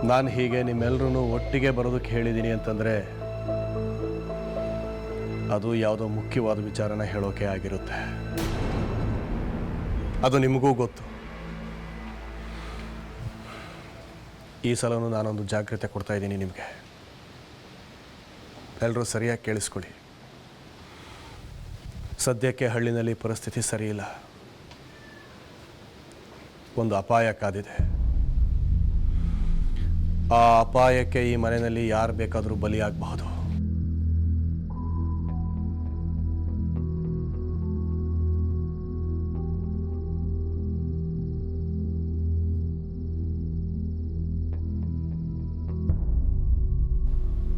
ನಾನು ಹೀಗೆ ನಿಮ್ಮೆಲ್ಲರೂ ಒಟ್ಟಿಗೆ ಬರೋದಕ್ಕೆ ಹೇಳಿದ್ದೀನಿ ಅಂತಂದರೆ ಅದು ಯಾವುದೋ ಮುಖ್ಯವಾದ ವಿಚಾರನ ಹೇಳೋಕೆ ಆಗಿರುತ್ತೆ. ಅದು ನಿಮಗೂ ಗೊತ್ತು. ಈ ಸಲನೂ ನಾನೊಂದು ಜಾಗ್ರತೆ ಕೊಡ್ತಾ ಇದ್ದೀನಿ ನಿಮಗೆ. ಎಲ್ಲರೂ ಸರಿಯಾಗಿ ಕೇಳಿಸ್ಕೊಳ್ಳಿ. ಸದ್ಯಕ್ಕೆ ಹಳ್ಳಿನಲ್ಲಿ ಪರಿಸ್ಥಿತಿ ಸರಿಯಿಲ್ಲ. ಒಂದು ಅಪಾಯ ಕಾದಿದೆ. ಆ ಅಪಾಯಕ್ಕೆ ಈ ಮನೆಯಲ್ಲಿ ಯಾರು ಬೇಕಾದರೂ ಬಲಿಯಾಗಬಹುದು.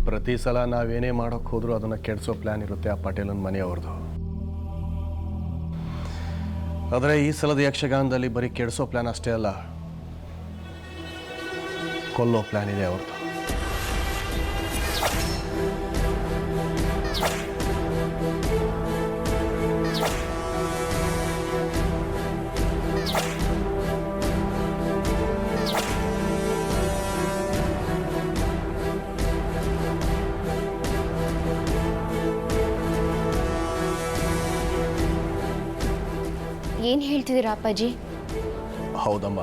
ಪ್ರತಿ ಸಲ ನಾವೇನೇ ಮಾಡೋಕ್ಕೆ ಹೋದರೂ ಅದನ್ನು ಕೆಡಿಸೋ ಪ್ಲ್ಯಾನ್ ಇರುತ್ತೆ ಆ ಪಟೇಲನ ಮನೆಯವ್ರದ್ದು. ಆದರೆ ಈ ಸಲದ ಯಕ್ಷಗಾನದಲ್ಲಿ ಬರೀ ಕೆಡಿಸೋ ಪ್ಲ್ಯಾನ್ ಅಷ್ಟೇ ಅಲ್ಲ, ಕೊಲ್ಲೋ ಪ್ಲ್ಯಾನ್ ಇದೆ ಅವ್ರದ್ದು. ಏನು ಹೇಳ್ತಿದ್ದೀರಾ ಅಪ್ಪಾಜಿ? ಹೌದಮ್ಮ,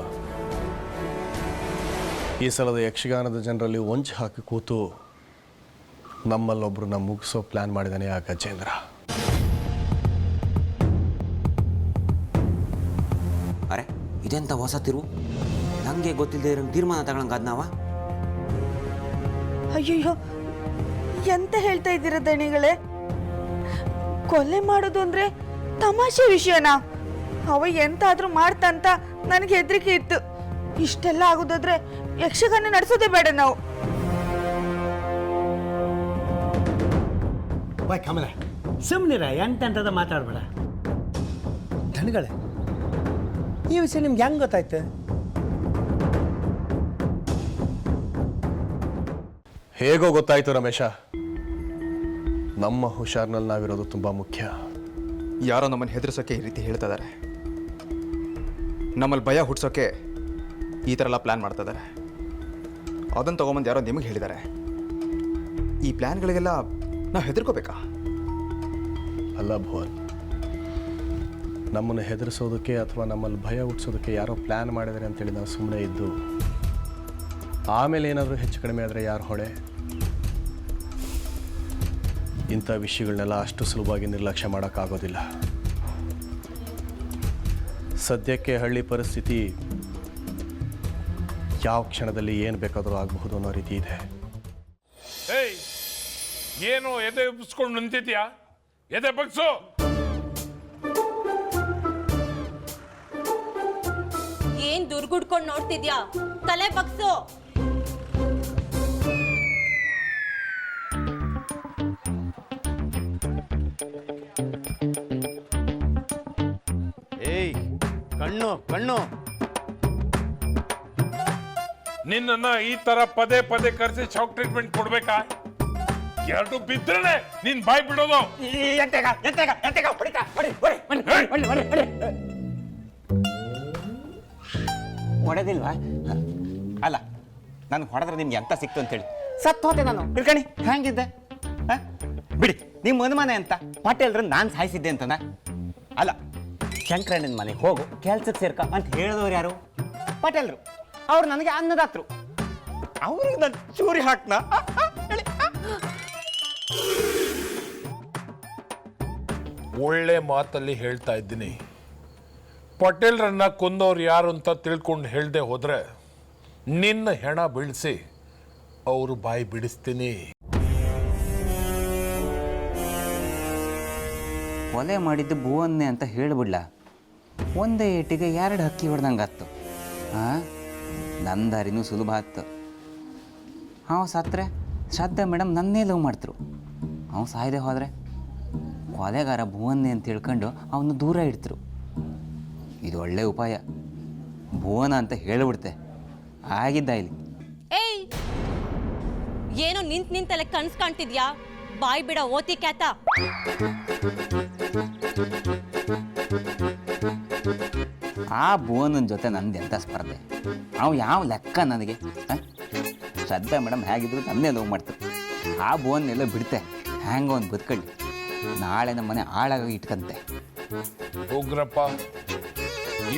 ಈ ಸಲದ ಯಕ್ಷಗಾನದ ಜನರಲ್ಲಿ ಒಂಚು ಹಾಕಿ ಕೂತು ನಮ್ಮಲ್ಲೊಬ್ಬರನ್ನ ಮುಗಿಸೋ ಪ್ಲ್ಯಾನ್ ಮಾಡಿದ್ದಾನೆ ಆ ಗಜೇಂದ್ರ. ಅರೆ ಇದೆಂತ ಹೊಸ ತಿರು, ನನಗೆ ಗೊತ್ತಿಲ್ಲದೆ ಇರೋ ತೀರ್ಮಾನ ತಗೊಳಂಗಾದ ನಾವ. ಅಯ್ಯಯ್ಯೋ, ಎಂತ ಹೇಳ್ತಾ ಇದ್ದೀರ ದಣಿಗಳೇ? ಕೊಲೆ ಮಾಡೋದು ಅಂದ್ರೆ ತಮಾಷೆ ವಿಷಯನಾ? ಅವ ಎಂತಾದ್ರೂ ಮಾಡ್ತಂತ ನನಗೆ ಹೆದರಿಕೆ ಇತ್ತು. ಇಷ್ಟೆಲ್ಲ ಆಗೋದಾದ್ರೆ ಯಕ್ಷಗಾನ ನಡೆಸೋದೇ ಬೇಡ ನಾವು. ಬಾಯ್ ಕಮಲ, ಸುಮ್ಮನಿರ, ಎಂತೆಂಥದ ಮಾತಾಡ್ಬೇಡ. ದನಗಳೇ, ಈ ವಿಷಯ ನಿಮ್ಗೆ ಹೆಂಗೆ ಗೊತ್ತಾಯ್ತು? ಹೇಗೋ ಗೊತ್ತಾಯ್ತು ರಮೇಶ. ನಮ್ಮ ಹುಷಾರ್ನಲ್ಲಿ ನಾವಿರೋದು ತುಂಬ ಮುಖ್ಯ. ಯಾರೋ ನಮ್ಮನ್ನು ಹೆದರ್ಸೋಕ್ಕೆ ಈ ರೀತಿ ಹೇಳ್ತಾ ಇದ್ದಾರೆ. ನಮ್ಮಲ್ಲಿ ಭಯ ಹುಟ್ಸೋಕ್ಕೆ ಈ ಥರ ಎಲ್ಲ ಪ್ಲ್ಯಾನ್ ಮಾಡ್ತಾ ಇದ್ದಾರೆ. ಅದನ್ನು ತೊಗೊಂಬಂದು ಯಾರೋ ನಿಮಗೆ ಹೇಳಿದ್ದಾರೆ. ಈ ಪ್ಲ್ಯಾನ್ಗಳಿಗೆಲ್ಲ ನಾವು ಹೆದರ್ಕೋಬೇಕಾ? ಅಲ್ಲ ಭುವನ್, ನಮ್ಮನ್ನು ಹೆದರಿಸೋದಕ್ಕೆ ಅಥವಾ ನಮ್ಮಲ್ಲಿ ಭಯ ಹುಟ್ಟಿಸೋದಕ್ಕೆ ಯಾರೋ ಪ್ಲ್ಯಾನ್ ಮಾಡಿದ್ದಾರೆ ಅಂತೇಳಿ ನಾವು ಸುಮ್ಮನೆ ಇದ್ದು ಆಮೇಲೆ ಏನಾದರೂ ಹೆಚ್ಚು ಕಡಿಮೆ ಆದರೆ ಯಾರು ಹೊಣೆ? ಇಂಥ ವಿಷಯಗಳನ್ನೆಲ್ಲ ಅಷ್ಟು ಸುಲಭವಾಗಿ ನಿರ್ಲಕ್ಷ್ಯ ಮಾಡೋಕ್ಕಾಗೋದಿಲ್ಲ. ಸದ್ಯಕ್ಕೆ ಹಳ್ಳಿ ಪರಿಸ್ಥಿತಿ ಯಾವ ಕ್ಷಣದಲ್ಲಿ ಏನು ಬೇಕಾದರೂ ಆಗಬಹುದು ಅನ್ನೋ ರೀತಿ ಇದೆ. ಏಯ್, ಏನು ಎದೆ ಉಬ್ಬಿಸ್ಕೊಂಡು ನಿಂತಿದ್ಯಾ? ಎದೆ ಬಗ್ಸು. ಏನ್ ದುರ್ಗುಡ್ಕೊಂಡು ನೋಡ್ತಿದ್ಯಾ? ತಲೆ ಬಗ್ಸು. ಏಯ್, ಕಣ್ಣು ಕಣ್ಣು. ನಿನ್ನನ್ನ ಈ ತರ ಪದೇ ಪದೇ ಕರೆಸಿ ಶಾಕ್ ಟ್ರೀಟ್ಮೆಂಟ್ ಕೊಡ್ಬೇಕಾ? ಎರಡು ಬಿದ್ರೇನೆ ನಿನ್ ಬಾಯ್ ಬಿಡೋದು. ಹೊಡೆದಿಲ್ವಾ? ಅಲ್ಲ, ನಾನು ಹೊಡೆದ್ರೆ ನಿಮ್ಗೆ ಎಂತ ಸಿಕ್ತು ಅಂತೇಳಿ ಸತ್ತು ಹೋದೆ ನಾನು. ಬಿಡ್ಕಣಿ, ಹೆಂಗಿದ್ದೆ? ಬಿಡಿ, ನಿಮ್ಮ ಅನುಮಾನ ಅಂತ ಪಟೇಲ್ರ ನಾನು ಸಾಯಿಸಿದ್ದೆ ಅಂತನ? ಅಲ್ಲ, ಶಂಕರಣ್ಣನ ಮನೆಗೆ ಹೋಗು, ಕೆಲ್ಸಕ್ಕೆ ಸೇರ್ಕ ಅಂತ ಹೇಳಿದವ್ರು ಯಾರು? ಪಟೇಲ್ರು. ಅವ್ರು ನನಗೆ ಅನ್ನದಾತ್ರು. ಅವ್ರಿಗೆ ನಾನು ಚೂರಿ ಹಾಕ್ನ? ಒಳ್ಳೆ ಮಾತಲ್ಲಿ ಹೇಳ್ತಾ ಇದ್ದೀನಿ. ಪಟೇಲ್ರನ್ನ ಕೊಂದವ್ರು ಯಾರು ಅಂತ ತಿಳ್ಕೊಂಡು ಹೇಳ್ದೆ ಹೋದ್ರೆ ನಿನ್ನ ಹೆಣ ಬೀಳಿಸಿ ಅವರು ಬಾಯಿ ಬಿಡಿಸ್ತೀನಿ. ಕೊಲೆ ಮಾಡಿದ್ದು ಭುವನ್ನೇ ಅಂತ ಹೇಳಿಬಿಡ್ಲ? ಒಂದೇ ಏಟಿಗೆ 2 ಹಕ್ಕಿ ಹೊಡೆದಂಗಾತ್ತು. ನನ್ನ ದಾರಿನೂ ಸುಲಭ ಆಯ್ತು. ಅವ ಸತ್ರೆ ಶ್ರದ್ಧಾ ಮೇಡಮ್ ನನ್ನೇ ಲವ್ ಮಾಡ್ತರು. ಅವ್ನು ಸಾಯದೆ ಹೋದರೆ ಕೊಲೆಗಾರ ಭುವನ್ನೇ ಅಂತ ತಿಳ್ಕೊಂಡು ಅವನು ದೂರ ಇಡ್ತರು. ಇದು ಒಳ್ಳೆ ಉಪಾಯ. ಭುವನ ಅಂತ ಹೇಳಿಬಿಡ್ತೆ, ಆಗಿದ್ದ ಇಲ್ಲಿ. ಏಯ್, ಏನೋ ನಿಂತಲ್ಲೇ ಕನ್ಸ್ ಕಾಣ್ತಿದ್ಯಾ? ಬಾಯ್ ಬಿಡ ಓತಿ ಕ್ಯಾತ. ಆ ಭುವನನ ಜೊತೆ ನಂದೆಂಥ ಸ್ಪರ್ಧೆ? ಅವ ಯಾವ ಲೆಕ್ಕ ನನಗೆ? ಶ್ರದ್ಧಾ ಮೇಡಮ್ ಹೇಗಿದ್ರು ನನ್ನೇ ಲವ್ ಮಾಡ್ತಾರೆ. ಆ ಬೋನ್ನೆಲ್ಲ ಬಿಡ್ತೆ ಹ್ಯಾಂಗ ಒಂದು ಬದುಕಳ್ಳಿ. ನಾಳೆ ನಮ್ಮ ಮನೆ ಹಾಳಾಗಿ ಇಟ್ಕಂತೆ. ಉಗ್ರಪ್ಪ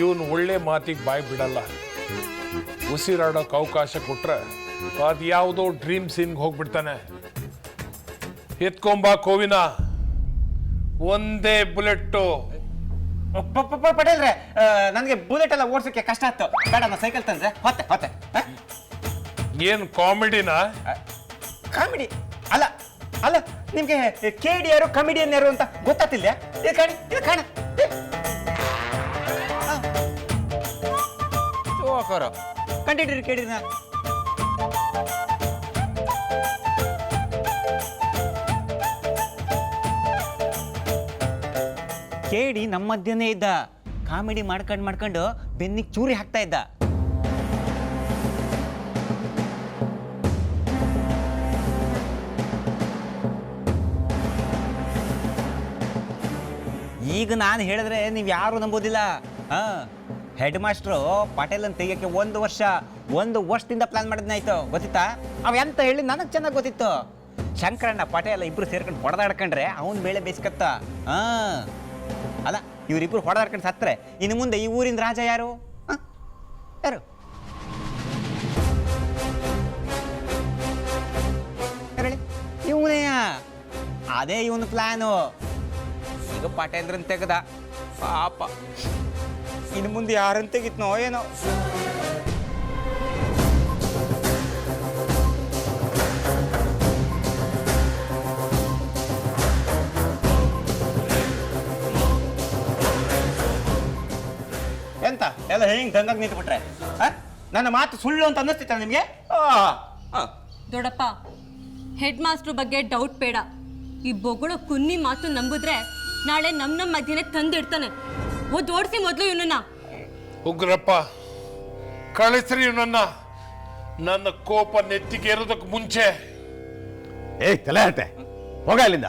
ಇವನು ಒಳ್ಳೆ ಮಾತಿಗೆ ಬಾಯಿ ಬಿಡಲ್ಲ. ಉಸಿರಾಡೋಕೆ ಅವಕಾಶ ಕೊಟ್ರೆ ಅದು ಯಾವುದೋ ಡ್ರೀಮ್ ಸೀನ್ಗೆ ಹೋಗ್ಬಿಡ್ತಾನೆ. ಎತ್ಕೊಂಬಾ ಕೋವಿನ, ಒಂದೇ ಬುಲೆಟ್ಟು. ಪಟೇಲ್ರೆ, ನನಗೆ ಬುಲೆಟ್ ಎಲ್ಲ ಓಡಿಸೋಕೆ ಕಷ್ಟ ಆಯ್ತು. ಬೇಡ, ನಾನು ಸೈಕಲ್ ತಂದ್ರೆ ಹೊತ್ತೆ ಹೊತ್ತೆ. ಏನ್ ಕಾಮಿಡಿನ? ಕಾಮಿಡಿ ಅಲ್ಲ ಅಲ್ಲ, ನಿಮ್ಗೆ ಕೇಡಿ ಯಾರು ಕಮಿಡಿಯನ್ ಯಾರು ಅಂತ ಗೊತ್ತಾಗ್ತಿಲ್ಲ? ಇದು ಕಾಣಿ, ಇದು ಕಾಣ. ಕಂಡಿಡ್ರಿ ಕೇಳಿನ. ಕೇಡಿ ನಮ್ಮ ಮಧ್ಯನೇ ಇದ್ದ. ಕಾಮಿಡಿ ಮಾಡ್ಕೊಂಡು ಬೆನ್ನಿಗೆ ಚೂರಿ ಹಾಕ್ತಾ ಇದ್ದ. ಈಗ ನಾನು ಹೇಳಿದ್ರೆ ನೀವು ಯಾರು ನಂಬೋದಿಲ್ಲ. ಹೆಡ್ ಮಾಸ್ಟ್ರು ಪಟೇಲನ್ ತೆಗಿಯೋಕ್ಕೆ ಒಂದು ವರ್ಷದಿಂದ ಪ್ಲಾನ್ ಮಾಡಿದ್ನಾಯ್ತು, ಗೊತ್ತಿತ್ತಾ? ಅವ ಎಂತ ಹೇಳಿ ನನಗೆ ಚೆನ್ನಾಗಿ ಗೊತ್ತಿತ್ತು. ಶಂಕರಣ್ಣ ಪಟೇಲ ಇಬ್ರು ಸೇರ್ಕೊಂಡು ಹೊಡೆದಾಡ್ಕೊಂಡ್ರೆ ಅವನ ಬೇಳೆ ಬೇಯಿಸ್ಕತ್ತ. ಅಲ್ಲ, ಇವರಿಬ್ರು ಹೊಡೆದಾಡ್ಕೊಂಡು ಸತ್ರೆ ಇನ್ನು ಮುಂದೆ ಈ ಊರಿನ ರಾಜ ಯಾರು? ಯಾರು? ಹೇಳಿ, ಇವನೆಯ? ಅದೇ ಇವನು ಪ್ಲಾನು. ಈಗ ಪಟೇಲ್ರನ್ ತೆಗೆದ, ಪಾಪ ಇನ್ನು ಮುಂದೆ ಯಾರನ್ನು ತೆಗಿತ್ನೋ ಏನೋ. ಎಂತ ಎಲ್ಲ ಹೆಂಗ್ ಗಂಗಾಗ್ ನಿಂತ್ಬಿಟ್ರೆ? ನನ್ನ ಮಾತು ಸುಳ್ಳು ಅಂತ ಅನ್ನಿಸ್ತಿತ್ತ ನಿಮಗೆ? ದೊಡ್ಡಪ್ಪ, ಹೆಡ್ ಮಾಸ್ಟ್ರ್ ಬಗ್ಗೆ ಡೌಟ್ ಬೇಡ. ಈ ಬೊಗಳು ಕುನ್ನಿ ಮಾತು ನಂಬಿದ್ರೆ ನಾಳೆ ನಮ್ಮ ಮಧ್ಯೆ ತಂದಿಡ್ತಾನೆ. ಓಡಿಸಿ ಮೊದಲು ಇವನನ್ನ. ಉಗ್ರಪ್ಪ, ಕಳಿಸ್ರಿ ಇವನನ್ನ. ನನ್ನ ಕೋಪ ನೆತ್ತಿಗೆ ಇರೋದಕ್ಕೆ ಮುಂಚೆ. ತಲೆ ಹಟ್ಟೆ, ಹೋಗ ಅಲ್ಲಿಂದ.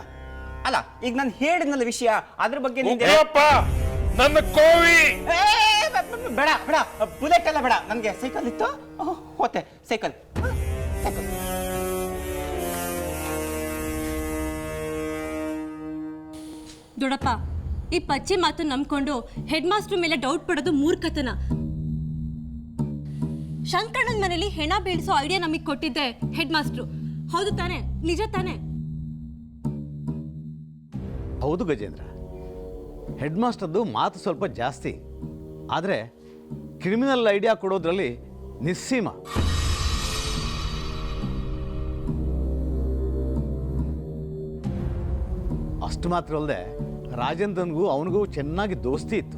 ಅಲ್ಲ, ಈಗ ನಾನು ಹೇಳಿದ್ನಲ್ಲ ವಿಷಯ, ಅದ್ರ ಬಗ್ಗೆ ಉಗ್ರಪ್ಪ, ನನ್ನ ಕೋವಿ. ಬೇಡ ಬೇಡ, ಬುಲೆಟ್ ಎಲ್ಲ ಬೇಡ, ನನಗೆ ಸೈಕಲ್ ಇತ್ತು, ಹೋತೆ ಸೈಕಲ್. ದೊಡ್ಡಪ್ಪ, ಈ ಪಚ್ಚೆ ಮಾತು ನಂಬ್ಕೊಂಡು ಹೆಡ್ ಮಾಸ್ಟರ್ ಮೇಲೆ ಡೌಟ್ ಪಡೋದು ಮೂರ್ಖತನ. ಶಂಕರಣ್ಣನ ಮನೇಲಿ ಹೆಣ ಬೀಳ್ಸೋ ಐಡಿಯಾ ನಮಗೆ ಕೊಟ್ಟಿದ್ದೆ ಹೆಡ್ ಮಾಸ್ಟ್ರು. ಹೌದು ತಾನೆ? ನಿಜ ತಾನೆ? ಹೌದು ಗಜೇಂದ್ರ, ಹೆಡ್ ಮಾಸ್ಟರ್ದು ಮಾತು ಸ್ವಲ್ಪ ಜಾಸ್ತಿ, ಆದರೆ ಕ್ರಿಮಿನಲ್ ಐಡಿಯಾ ಕೊಡೋದ್ರಲ್ಲಿ ನಿಸ್ಸೀಮ. ಅಷ್ಟು ಮಾತ್ರ ಅಲ್ಲದೆ ರಾಜೇಂದ್ರನ್ಗೂ ಅವನಿಗೂ ಚೆನ್ನಾಗಿ ದೋಸ್ತಿ ಇತ್ತು.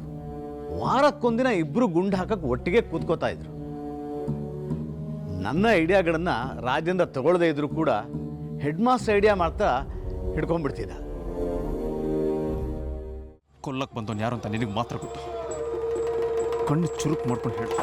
ವಾರಕ್ಕೊಂದಿನ ಇಬ್ಬರು ಗುಂಡು ಹಾಕಕ್ಕೆ ಒಟ್ಟಿಗೆ ಕೂತ್ಕೋತಾ ಇದ್ರು. ನನ್ನ ಐಡಿಯಾಗಳನ್ನು ರಾಜೇಂದ್ರ ತಗೊಳ್ಳದೇ ಇದ್ರು ಕೂಡ ಹೆಡ್ ಮಾಸ್ಟರ್ ಐಡಿಯಾ ಮಾಡ್ತಾ ಹಿಡ್ಕೊಂಡ್ಬಿಡ್ತಿದ್ದ. ಕೊಲ್ಲಕ್ಕೆ ಬಂದವನು ಯಾರು ಅಂತ ನಿನಗೆ ಮಾತ್ರ ಗೊತ್ತು. ಕಣ್ಣು ಚುರುಕು ಮಾಡ್ಕೊಂಡು ಹೇಳು.